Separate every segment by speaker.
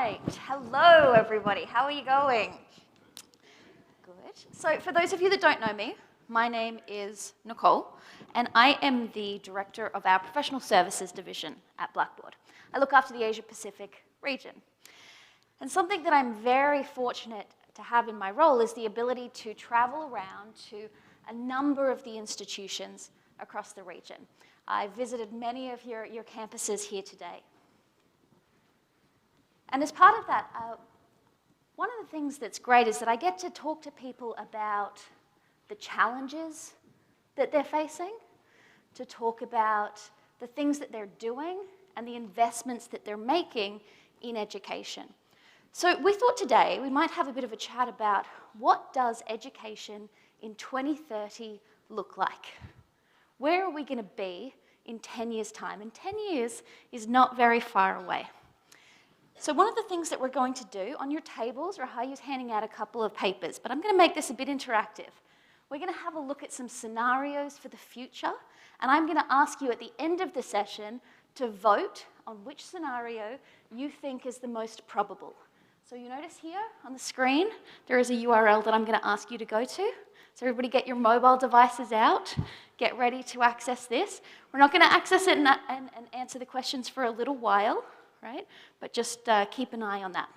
Speaker 1: right. Hello, everybody. How are you going? Good. So for those of you that don't know me, my name is Nicole, and I am the director of our professional services division at Blackboard. I look after the Asia-Pacific region. And something that I'm very fortunate to have in my role is the ability to travel around to a number of the institutions across the region. I've visited many of your campuses here today. And as part of that, one of the things that's great is that I get to talk to people about the challenges that they're facing, to talk about the things that they're doing and the investments that they're making in education. So we thought today we might have a bit of a chat about what does education in 2030 look like? Where are we going to be in 10 years' time? And 10 years is not very far away. So one of the things that we're going to do on your tables, Rahaya's handing out a couple of papers, but I'm going to make this a bit interactive. We're going to have a look at some scenarios for the future, and I'm going to ask you at the end of the session to vote on which scenario you think is the most probable. So you notice here on the screen, there is a URL that I'm going to ask you to go to. So everybody get your mobile devices out, get ready to access this. We're not going to access it and answer the questions for a little while, right? But just keep an eye on that.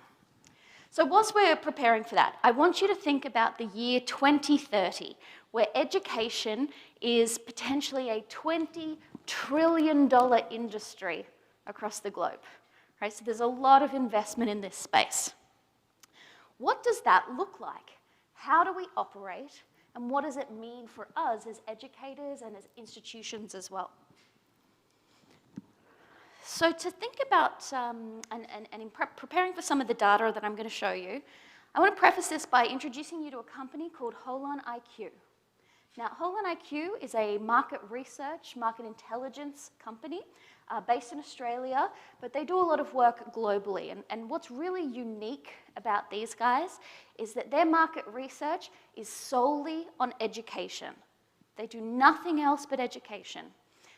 Speaker 1: So whilst we're preparing for that, I want you to think about the year 2030, where education is potentially a $20 trillion industry across the globe, right? So there's a lot of investment in this space. What does that look like? How do we operate? And what does it mean for us as educators and as institutions as well? So to think about, and in preparing for some of the data that I'm going to show you, I want to preface this by introducing you to a company called HolonIQ. Now, HolonIQ is a market research, market intelligence company based in Australia, but they do a lot of work globally. And what's really unique about these guys is that their market research is solely on education. They do nothing else but education.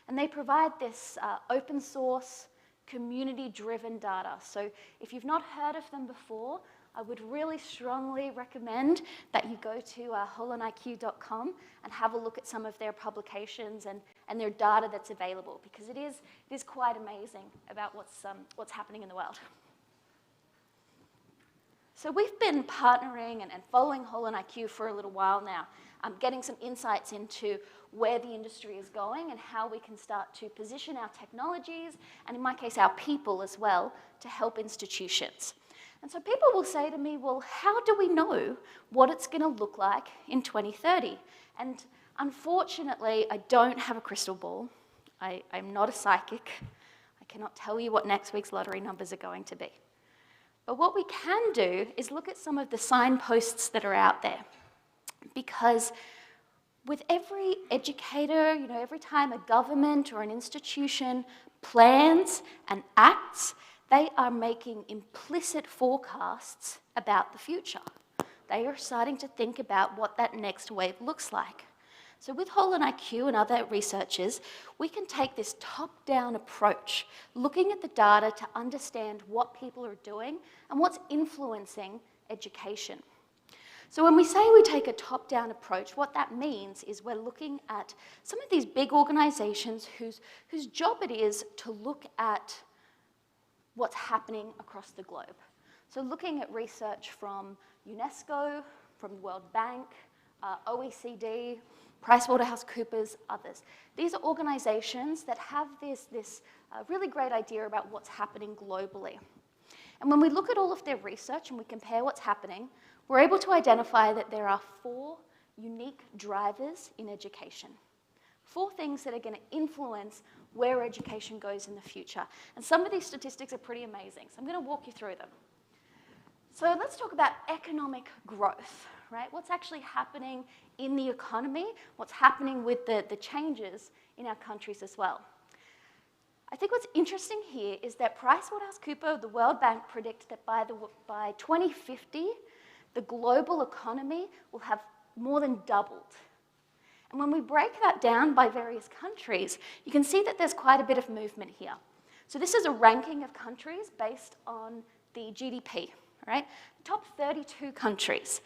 Speaker 1: And they provide this open source, community-driven data. So if you've not heard of them before, I would really strongly recommend that you go to HolonIQ.com and have a look at some of their publications and their data that's available, because it is quite amazing about what's happening in the world. So we've been partnering and following HolonIQ for a little while now, getting some insights into where the industry is going and how we can start to position our technologies, and in my case, our people as well, to help institutions. And so people will say to me, well, how do we know what it's going to look like in 2030? And unfortunately, I don't have a crystal ball. I'm not a psychic. I cannot tell you what next week's lottery numbers are going to be. But what we can do is look at some of the signposts that are out there. Because with every educator, every time a government or an institution plans and acts, they are making implicit forecasts about the future. They are starting to think about what that next wave looks like. So with HolonIQ and other researchers, we can take this top-down approach, looking at the data to understand what people are doing and what's influencing education. So when we say we take a top-down approach, what that means is we're looking at some of these big organizations whose job it is to look at what's happening across the globe. So looking at research from UNESCO, from the World Bank, OECD, PricewaterhouseCoopers, others. These are organizations that have this really great idea about what's happening globally. And when we look at all of their research and we compare what's happening, we're able to identify that there are 4 unique drivers in education. 4 things that are going to influence where education goes in the future. And some of these statistics are pretty amazing, so I'm going to walk you through them. So let's talk about economic growth, right? What's actually happening in the economy, what's happening with the changes in our countries as well. I think what's interesting here is that PricewaterhouseCoopers, the World Bank, predict that by 2050, the global economy will have more than doubled. And when we break that down by various countries, you can see that there's quite a bit of movement here. So this is a ranking of countries based on the GDP, right? The top 32 countries.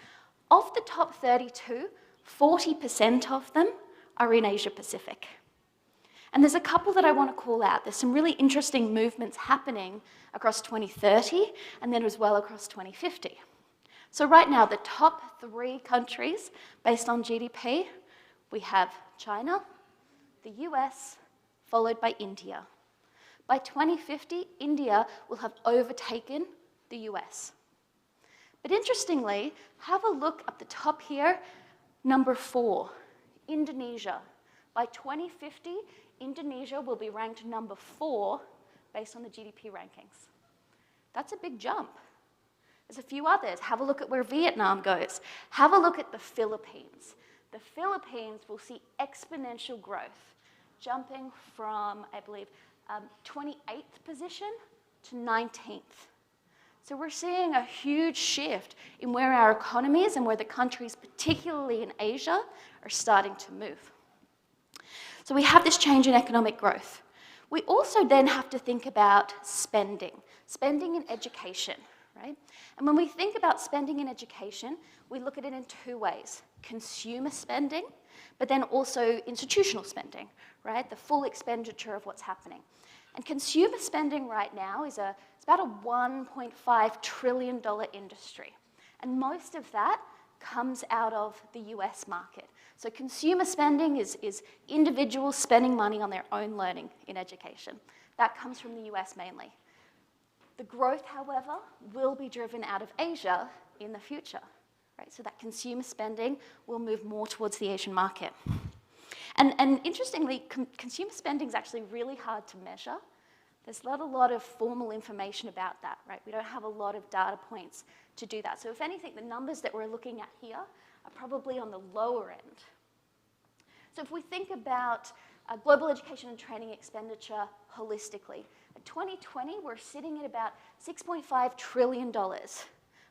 Speaker 1: Of the top 32, 40% of them are in Asia Pacific. And there's a couple that I want to call out. There's some really interesting movements happening across 2030 and then as well across 2050. So right now, the top 3 countries based on GDP, we have China, the US, followed by India. By 2050, India will have overtaken the US. But interestingly, have a look at the top here, number 4, Indonesia. By 2050, Indonesia will be ranked number 4 based on the GDP rankings. That's a big jump. There's a few others. Have a look at where Vietnam goes. Have a look at the Philippines. The Philippines will see exponential growth, jumping from, I believe, 28th position to 19th. So we're seeing a huge shift in where our economies and where the countries, particularly in Asia, are starting to move. So we have this change in economic growth. We also then have to think about spending in education, right? And when we think about spending in education, we look at it in 2 ways. Consumer spending, but then also institutional spending, right? The full expenditure of what's happening. And consumer spending right now is it's about a $1.5 trillion industry. And most of that comes out of the US market. So consumer spending is individuals spending money on their own learning in education. That comes from the US mainly. The growth, however, will be driven out of Asia in the future, right? So that consumer spending will move more towards the Asian market. And interestingly, consumer spending is actually really hard to measure. There's not a lot of formal information about that, right? We don't have a lot of data points to do that. So if anything, the numbers that we're looking at here are probably on the lower end. So if we think about global education and training expenditure holistically, at 2020, we're sitting at about $6.5 trillion.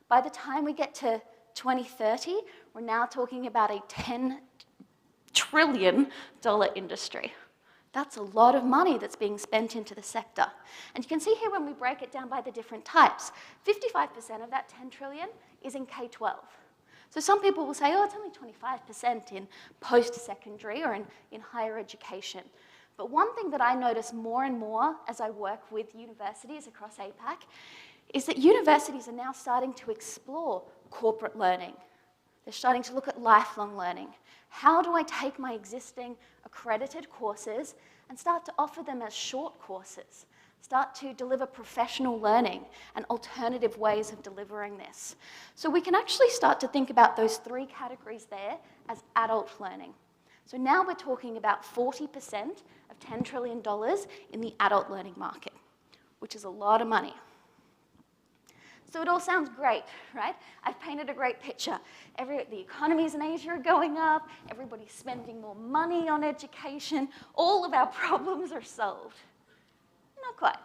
Speaker 1: By the time we get to 2030, we're now talking about a $10 trillion industry. That's a lot of money that's being spent into the sector. And you can see here when we break it down by the different types, 55% of that 10 trillion is in K-12. So some people will say, oh, it's only 25% in post-secondary or in higher education. But one thing that I notice more and more as I work with universities across APAC is that universities are now starting to explore corporate learning. They're starting to look at lifelong learning. How do I take my existing accredited courses and start to offer them as short courses? Start to deliver professional learning and alternative ways of delivering this. So we can actually start to think about those 3 categories there as adult learning. So now we're talking about 40% of $10 trillion in the adult learning market, which is a lot of money. So it all sounds great, right? I've painted a great picture. The economies in Asia are going up, everybody's spending more money on education, all of our problems are solved. Not quite.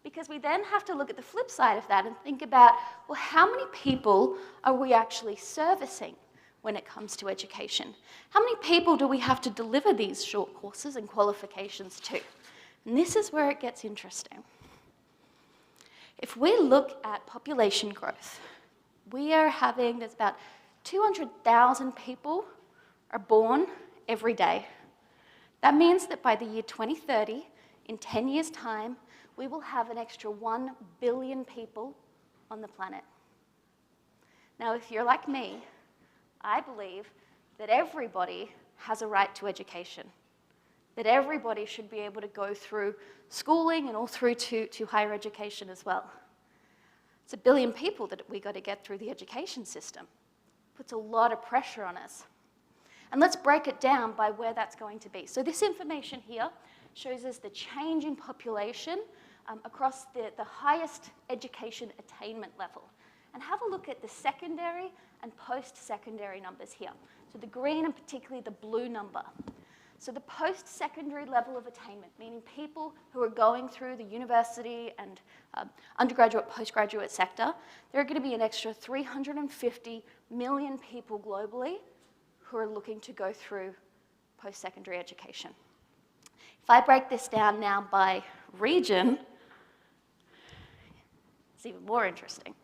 Speaker 1: Because we then have to look at the flip side of that and think about, well, how many people are we actually servicing when it comes to education? How many people do we have to deliver these short courses and qualifications to? And this is where it gets interesting. If we look at population growth, there's about 200,000 people are born every day. That means that by the year 2030, in 10 years' time, we will have an extra 1 billion people on the planet. Now, if you're like me, I believe that everybody has a right to education, that everybody should be able to go through schooling and all through to higher education as well. It's 1 billion people that we got to get through the education system. Puts a lot of pressure on us. And let's break it down by where that's going to be. So this information here shows us the change in population across the highest education attainment level. And have a look at the secondary and post-secondary numbers here. So the green and particularly the blue number. So the post-secondary level of attainment, meaning people who are going through the university and undergraduate, postgraduate sector, there are going to be an extra 350 million people globally who are looking to go through post-secondary education. If I break this down now by region, It's even more interesting.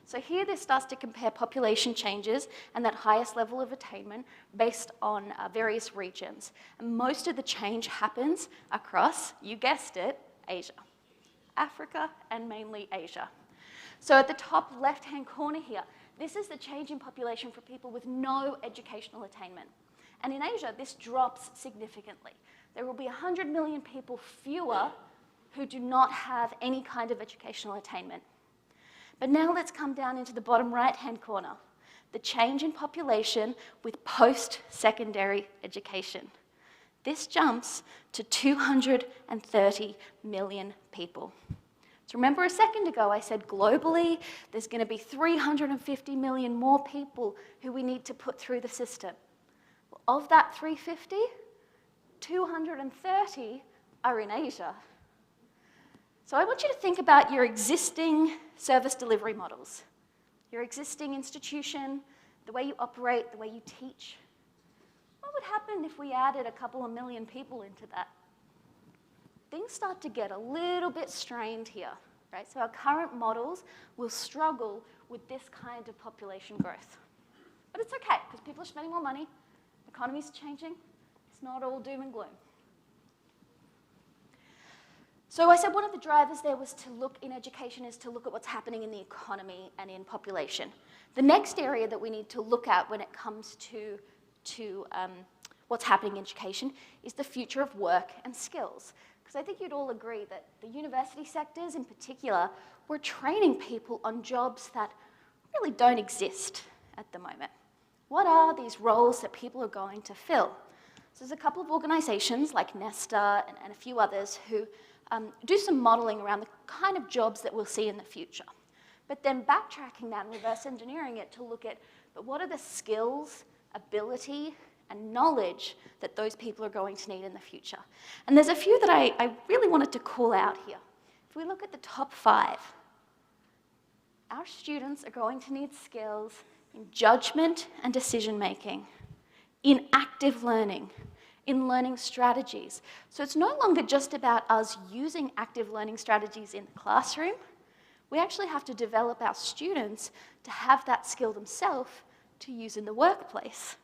Speaker 1: So here this starts to compare population changes and that highest level of attainment based on various regions. And most of the change happens across, you guessed it, Asia. Africa and mainly Asia. So at the top left-hand corner here, this is the change in population for people with no educational attainment. And in Asia, this drops significantly. There will be 100 million people fewer who do not have any kind of educational attainment. But now let's come down into the bottom right-hand corner, the change in population with post-secondary education. This jumps to 230 million people. So remember a second ago I said globally there's going to be 350 million more people who we need to put through the system. Well, of that 350, 230 are in Asia. So I want you to think about your existing service delivery models, your existing institution, the way you operate, the way you teach. What would happen if we added a couple of million people into that? Things start to get a little bit strained here, right? So our current models will struggle with this kind of population growth. But it's okay, because people are spending more money, the economy's changing, it's not all doom and gloom. So I said one of the drivers there was to look in education is to look at what's happening in the economy and in population. The next area that we need to look at when it comes to what's happening in education is the future of work and skills. Because I think you'd all agree that the university sectors in particular, we're training people on jobs that really don't exist at the moment. What are these roles that people are going to fill? So there's a couple of organizations like Nesta and a few others who do some modeling around the kind of jobs that we'll see in the future. But then backtracking that and reverse engineering it to look at, but what are the skills, ability, and knowledge that those people are going to need in the future? And there's a few that I really wanted to call out here. If we look at the top 5, our students are going to need skills in judgment and decision making, in active learning, in learning strategies. So it's no longer just about us using active learning strategies in the classroom. We actually have to develop our students to have that skill themselves to use in the workplace.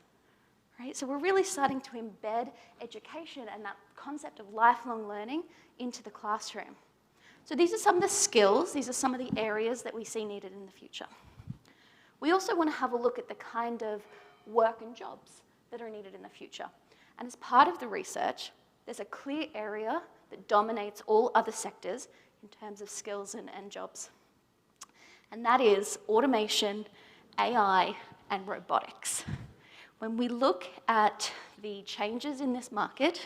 Speaker 1: Right? So we're really starting to embed education and that concept of lifelong learning into the classroom. So these are some of the skills, these are some of the areas that we see needed in the future. We also want to have a look at the kind of work and jobs that are needed in the future. And as part of the research, there's a clear area that dominates all other sectors in terms of skills and jobs. And that is automation, AI, and robotics. When we look at the changes in this market,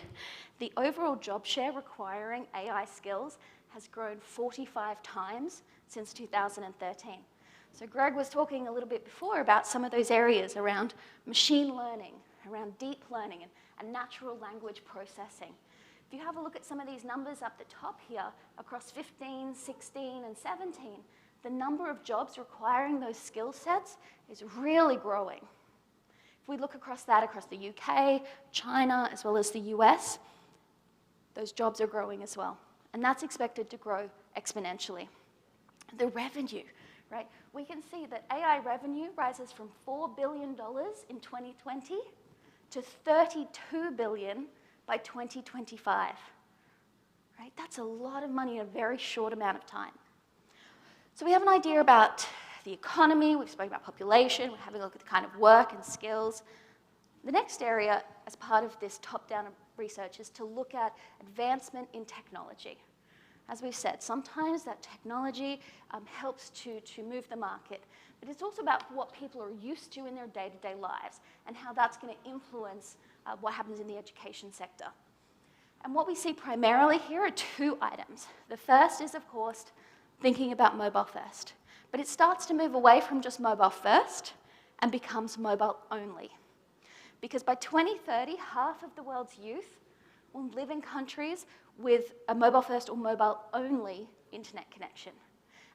Speaker 1: the overall job share requiring AI skills has grown 45 times since 2013. So Greg was talking a little bit before about some of those areas around machine learning, around deep learning, and natural language processing. If you have a look at some of these numbers up the top here, across 15, 16, and 17, the number of jobs requiring those skill sets is really growing. If we look across that, across the UK, China, as well as the US, those jobs are growing as well. And that's expected to grow exponentially. The revenue, right? We can see that AI revenue rises from $4 billion in 2020 to $32 billion by 2025. Right? That's a lot of money in a very short amount of time. So we have an idea about the economy, we've spoken about population, we're having a look at the kind of work and skills. The next area, as part of this top-down research, is to look at advancement in technology. As we've said, sometimes that technology helps to move the market, but it's also about what people are used to in their day-to-day lives and how that's going to influence what happens in the education sector. And what we see primarily here are 2 items. The first is, of course, thinking about mobile first, but it starts to move away from just mobile first and becomes mobile only. Because by 2030, half of the world's youth will live in countries with a mobile first or mobile only internet connection.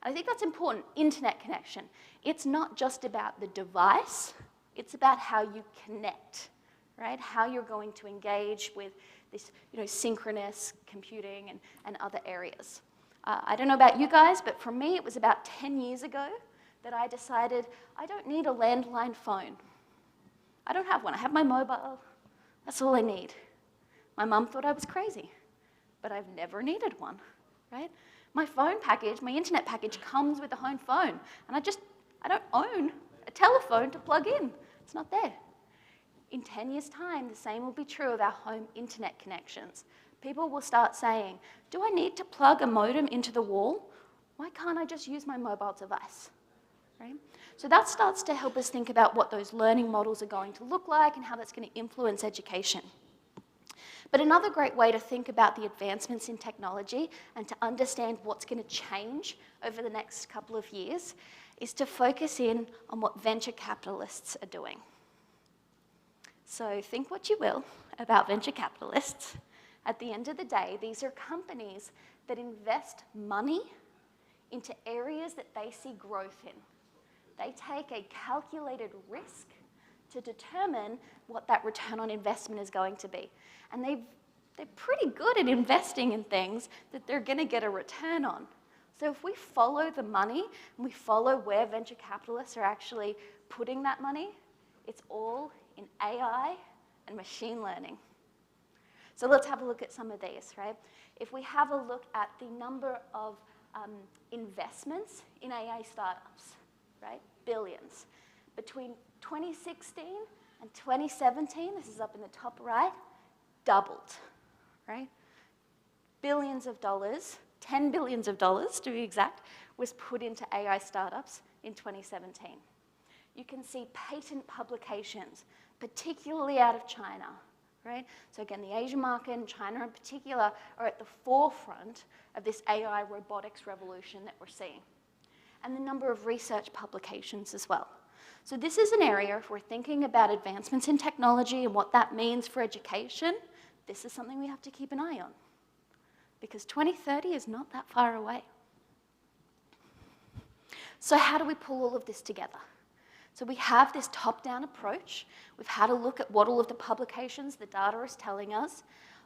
Speaker 1: And I think that's important, internet connection. It's not just about the device, it's about how you connect, right? How you're going to engage with this synchronous computing and other areas. I don't know about you guys, but for me, it was about 10 years ago that I decided I don't need a landline phone. I don't have one. I have my mobile. That's all I need. My mum thought I was crazy, but I've never needed one, right? My phone package, my internet package comes with a home phone, and I don't own a telephone to plug in. It's not there. In 10 years' time, the same will be true of our home internet connections. People will start saying, do I need to plug a modem into the wall? Why can't I just use my mobile device? Right? So that starts to help us think about what those learning models are going to look like and how that's going to influence education. But another great way to think about the advancements in technology and to understand what's going to change over the next couple of years is to focus in on what venture capitalists are doing. So think what you will about venture capitalists. At the end of the day, these are companies that invest money into areas that they see growth in. They take a calculated risk to determine what that return on investment is going to be. And they're pretty good at investing in things that they're going to get a return on. So if we follow the money and we follow where venture capitalists are actually putting that money, it's all in AI and machine learning. So let's have a look at some of these, right? If we have a look at the number of investments in AI startups, right? Billions. Between 2016 and 2017, this is up in the top right, doubled, right? Billions of dollars, $10 billion to be exact, was put into AI startups in 2017. You can see patent publications, particularly out of China, right? So again, the Asian market and China in particular are at the forefront of this AI robotics revolution that we're seeing. And the number of research publications as well. So this is an area, if we're thinking about advancements in technology and what that means for education, this is something we have to keep an eye on. Because 2030 is not that far away. So how do we pull all of this together? So we have this top-down approach. We've had a look at what all of the publications, the data is telling us.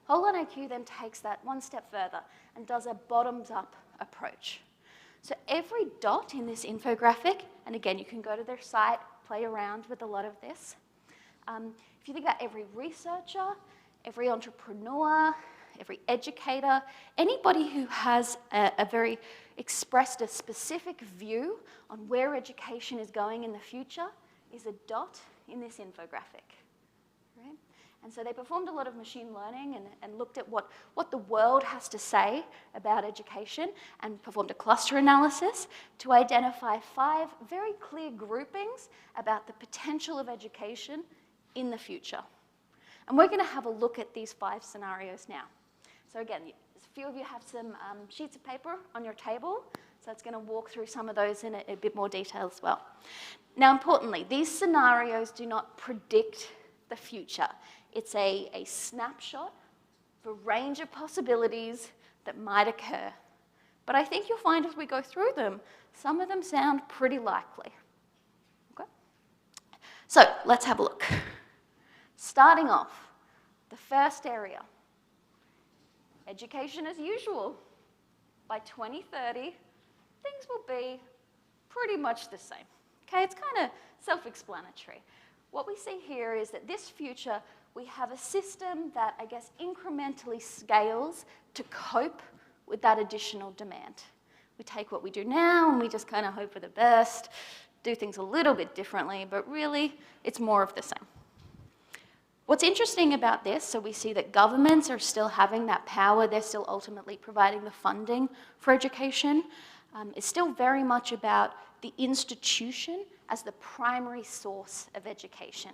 Speaker 1: HolonIQ then takes that one step further and does a bottoms-up approach. So every dot in this infographic, and again, you can go to their site, play around with a lot of this. If you think about every researcher, every entrepreneur, every educator, anybody who has expressed a specific view on where education is going in the future is a dot in this infographic, right? And so they performed a lot of machine learning and looked at what the world has to say about education and performed a cluster analysis to identify 5 very clear groupings about the potential of education in the future. And we're going to have a look at these 5 scenarios now. So again, a few of you have some sheets of paper on your table, so it's going to walk through some of those in a bit more detail as well. Now, importantly, these scenarios do not predict the future. It's a snapshot of a range of possibilities that might occur. But I think you'll find as we go through them, some of them sound pretty likely. Okay? So let's have a look. Starting off, the first area, education as usual. By 2030, things will be pretty much the same. Okay, it's kind of self-explanatory. What we see here is that this future, we have a system that, I guess, incrementally scales to cope with that additional demand. We take what we do now and we just kind of hope for the best, do things a little bit differently, but really, it's more of the same. What's interesting about this, so we see that governments are still having that power, they're still ultimately providing the funding for education. It's still very much about the institution as the primary source of education.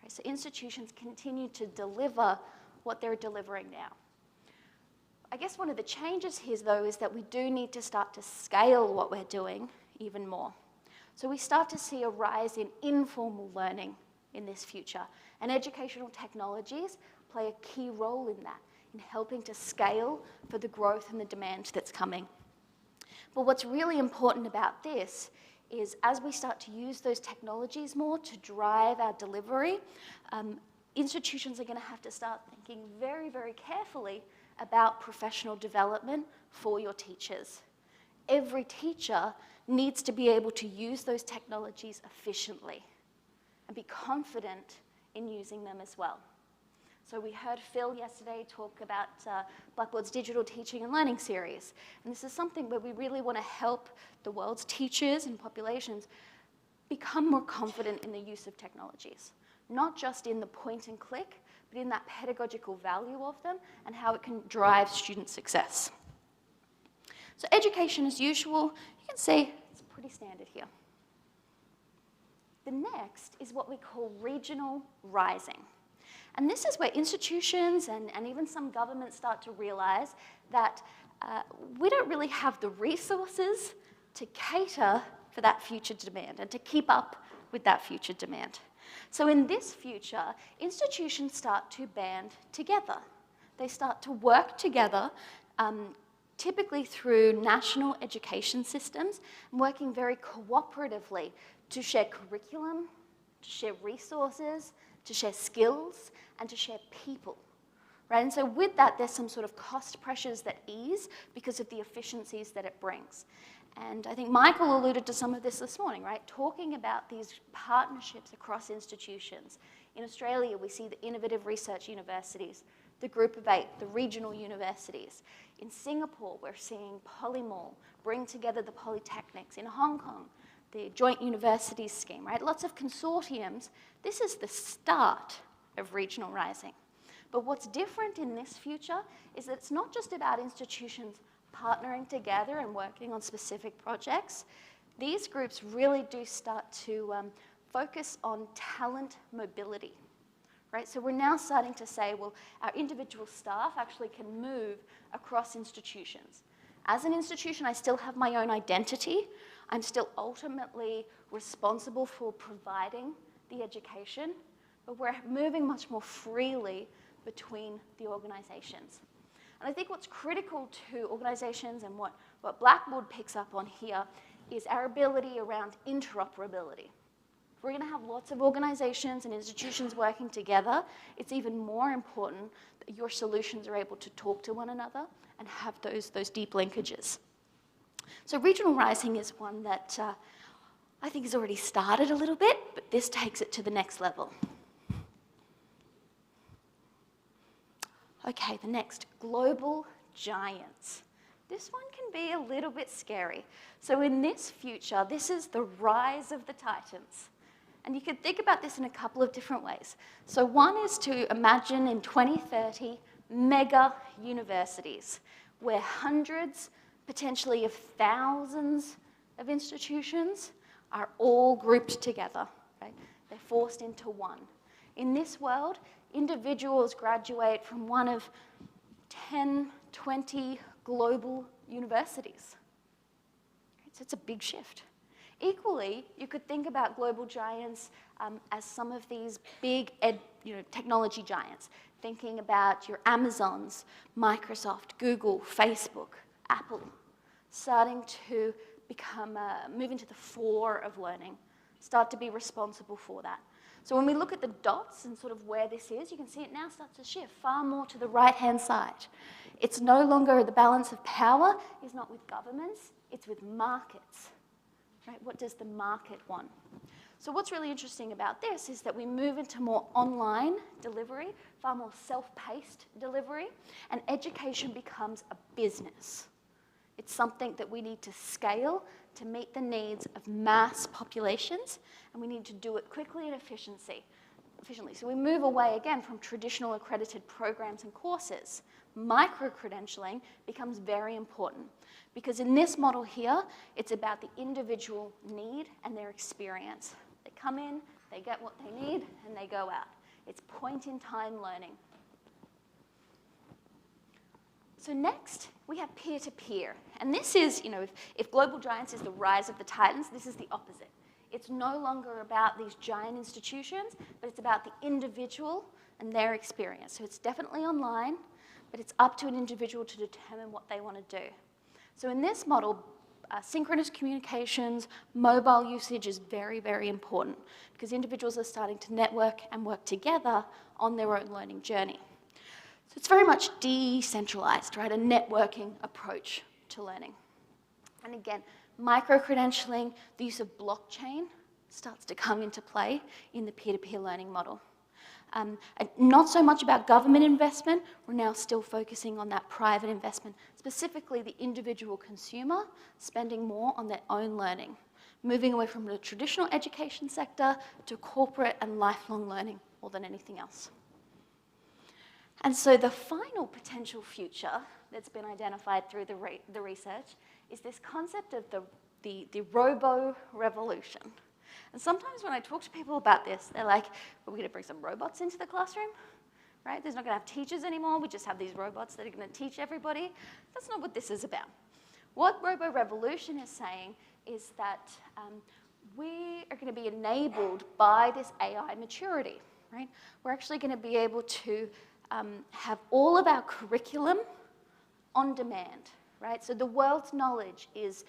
Speaker 1: Right? So institutions continue to deliver what they're delivering now. I guess one of the changes here, though, is that we do need to start to scale what we're doing even more. So we start to see a rise in informal learning in this future. And educational technologies play a key role in that, in helping to scale for the growth and the demand that's coming. But what's really important about this is as we start to use those technologies more to drive our delivery, institutions are going to have to start thinking very, very carefully about professional development for your teachers. Every teacher needs to be able to use those technologies efficiently and be confident in using them as well. So we heard Phil yesterday talk about Blackboard's digital teaching and learning series. And this is something where we really want to help the world's teachers and populations become more confident in the use of technologies. Not just in the point and click, but in that pedagogical value of them and how it can drive student success. So education as usual, you can see it's pretty standard here. The next is what we call regional rising. And this is where institutions and even some governments start to realize that we don't really have the resources to cater for that future demand and to keep up with that future demand. So in this future, institutions start to band together. They start to work together, typically through national education systems, working very cooperatively to share curriculum, to share resources, to share skills, and to share people, right? And so with that, there's some sort of cost pressures that ease because of the efficiencies that it brings. And I think Michael alluded to some of this morning, right? Talking about these partnerships across institutions. In Australia, we see the innovative research universities, the Group of 8, the regional universities. In Singapore, we're seeing Polymall bring together the polytechnics. In Hong Kong, the Joint Universities Scheme, right? Lots of consortiums. This is the start of regional rising. But what's different in this future is that it's not just about institutions partnering together and working on specific projects. These groups really do start to focus on talent mobility, right? So we're now starting to say, well, our individual staff actually can move across institutions. As an institution, I still have my own identity. I'm still ultimately responsible for providing the education, but we're moving much more freely between the organizations. And I think what's critical to organizations and what Blackboard picks up on here is our ability around interoperability. If we're going to have lots of organizations and institutions working together, it's even more important that your solutions are able to talk to one another and have those deep linkages. So regional rising is one that I think has already started a little bit, but this takes it to the next level. Okay, the next, global giants. This one can be a little bit scary. So in this future, this is the rise of the titans. And you can think about this in a couple of different ways. So one is to imagine in 2030, mega universities, where hundreds, potentially of thousands of institutions are all grouped together, right? They're forced into one. In this world, individuals graduate from one of 10, 20 global universities. So it's a big shift. Equally, you could think about global giants as some of these big technology giants, thinking about your Amazons, Microsoft, Google, Facebook, Apple, starting to move into the fore of learning, start to be responsible for that. So when we look at the dots and sort of where this is, you can see it now starts to shift far more to the right-hand side. It's no longer the balance of power is not with governments, it's with markets. Right? What does the market want? So what's really interesting about this is that we move into more online delivery, far more self-paced delivery, and education becomes a business. It's something that we need to scale to meet the needs of mass populations, and we need to do it quickly and efficiently. So we move away again from traditional accredited programs and courses. Micro-credentialing becomes very important because in this model here, it's about the individual need and their experience. They come in, they get what they need, and they go out. It's point-in-time learning. So next, we have peer-to-peer. And this is, if global giants is the rise of the titans, this is the opposite. It's no longer about these giant institutions, but it's about the individual and their experience. So it's definitely online, but it's up to an individual to determine what they want to do. So in this model, synchronous communications, mobile usage is very, very important because individuals are starting to network and work together on their own learning journey. So it's very much decentralized, right? A networking approach to learning. And again, micro-credentialing, the use of blockchain starts to come into play in the peer-to-peer learning model. And not so much about government investment, we're now still focusing on that private investment, specifically the individual consumer spending more on their own learning, moving away from the traditional education sector to corporate and lifelong learning more than anything else. And so the final potential future that's been identified through the research is this concept of the robo-revolution. And sometimes when I talk to people about this, they're like, well, we're going to bring some robots into the classroom, right? There's not going to have teachers anymore. We just have these robots that are going to teach everybody. That's not what this is about. What robo-revolution is saying is that we are going to be enabled by this AI maturity, right? We're actually going to be able to have all of our curriculum on demand, right? So the world's knowledge is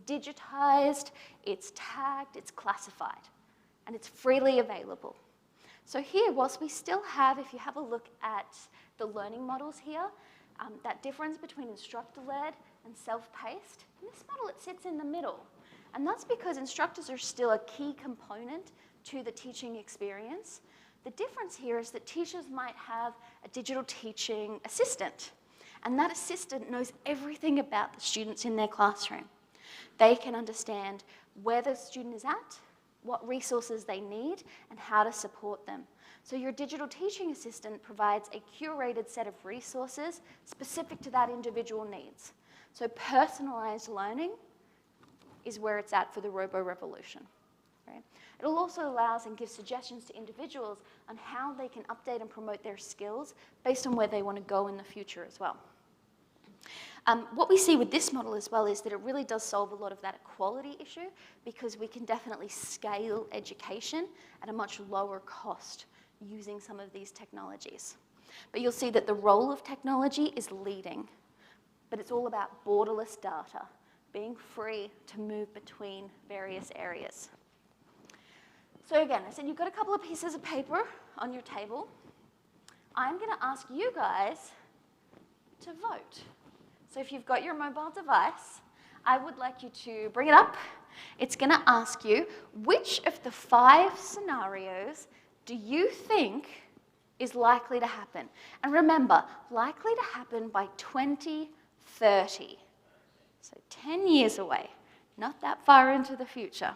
Speaker 1: digitized, it's tagged, it's classified, and it's freely available. So here, whilst we still have, if you have a look at the learning models here, that difference between instructor-led and self-paced, in this model it sits in the middle. And that's because instructors are still a key component to the teaching experience. The difference here is that teachers might have a digital teaching assistant, and that assistant knows everything about the students in their classroom. They can understand where the student is at, what resources they need, and how to support them. So your digital teaching assistant provides a curated set of resources specific to that individual needs. So personalized learning is where it's at for the robo-revolution. Right? It also allows and gives suggestions to individuals on how they can update and promote their skills based on where they want to go in the future as well. What we see with this model as well is that it really does solve a lot of that equality issue because we can definitely scale education at a much lower cost using some of these technologies. But you'll see that the role of technology is leading, but it's all about borderless data, being free to move between various areas. So again, I said you've got a couple of pieces of paper on your table. I'm going to ask you guys to vote. So if you've got your mobile device, I would like you to bring it up. It's going to ask you, which of the 5 scenarios do you think is likely to happen? And remember, likely to happen by 2030. So 10 years away, not that far into the future.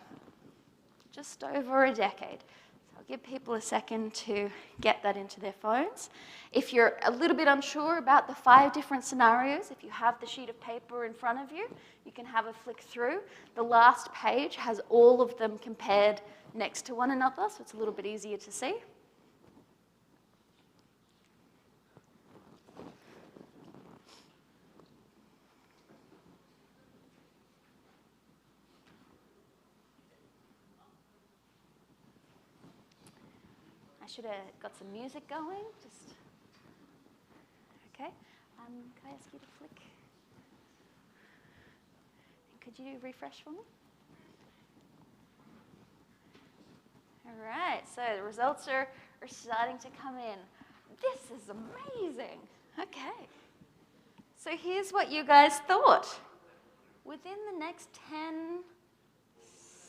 Speaker 1: Just over a decade. So I'll give people a second to get that into their phones. If you're a little bit unsure about the 5 different scenarios, if you have the sheet of paper in front of you, you can have a flick through. The last page has all of them compared next to one another, so it's a little bit easier to see. Should have got some music going. Just okay. Can I ask you to flick? Could you refresh for me? All right. So the results are starting to come in. This is amazing. Okay. So here's what you guys thought. Within the next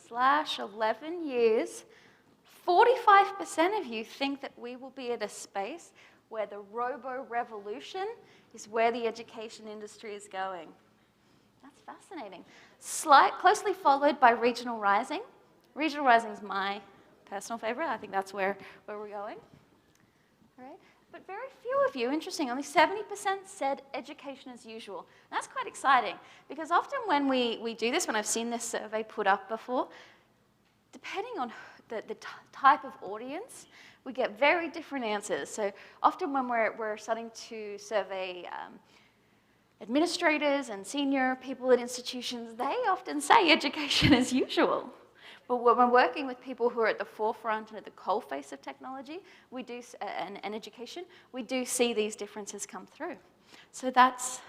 Speaker 1: 10/11 years, 45% of you think that we will be at a space where the robo-revolution is where the education industry is going. That's fascinating. Closely followed by regional rising. Regional rising is my personal favorite. I think that's where we're going. All right. But very few of you, interesting, only 70% said education as usual. And that's quite exciting because often when we do this, when I've seen this survey put up before, depending on the type of audience, we get very different answers. So often when we're starting to survey administrators and senior people at institutions, they often say education as usual. But when we're working with people who are at the forefront and at the coalface of technology, we do, and education, we do see these differences come through. So that's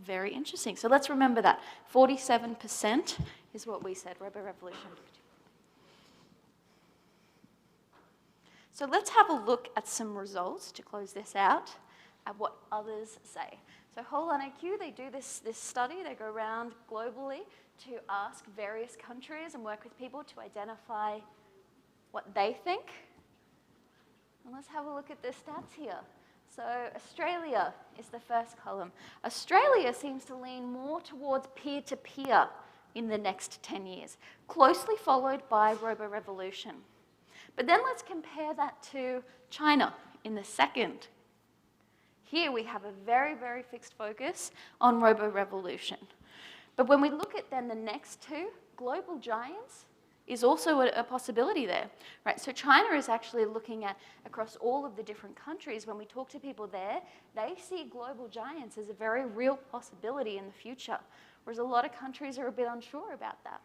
Speaker 1: very interesting. So let's remember that. 47% is what we said, robo-revolution. So let's have a look at some results to close this out at what others say. So HolonIQ, they do this study. They go around globally to ask various countries and work with people to identify what they think. And let's have a look at the stats here. So Australia is the first column. Australia seems to lean more towards peer-to-peer in the next 10 years, closely followed by robo-revolution. But then let's compare that to China in the second. Here we have a very, very fixed focus on robo-revolution. But when we look at then the next two, global giants is also a possibility there, right? So China is actually looking at across all of the different countries. When we talk to people there, they see global giants as a very real possibility in the future, whereas a lot of countries are a bit unsure about that.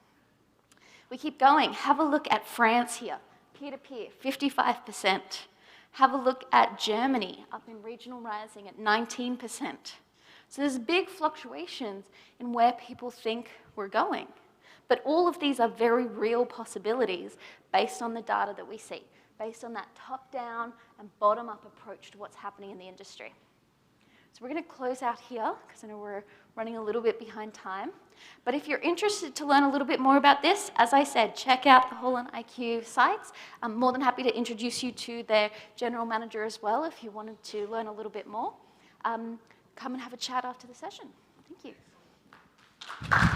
Speaker 1: We keep going. Have a look at France here. Peer-to-peer, 55%. Have a look at Germany, up in regional rising at 19%. So there's big fluctuations in where people think we're going. But all of these are very real possibilities based on the data that we see, based on that top-down and bottom-up approach to what's happening in the industry. So we're going to close out here, because I know we're running a little bit behind time. But if you're interested to learn a little bit more about this, as I said, check out the HolonIQ sites. I'm more than happy to introduce you to their general manager as well if you wanted to learn a little bit more. Come and have a chat after the session. Thank you.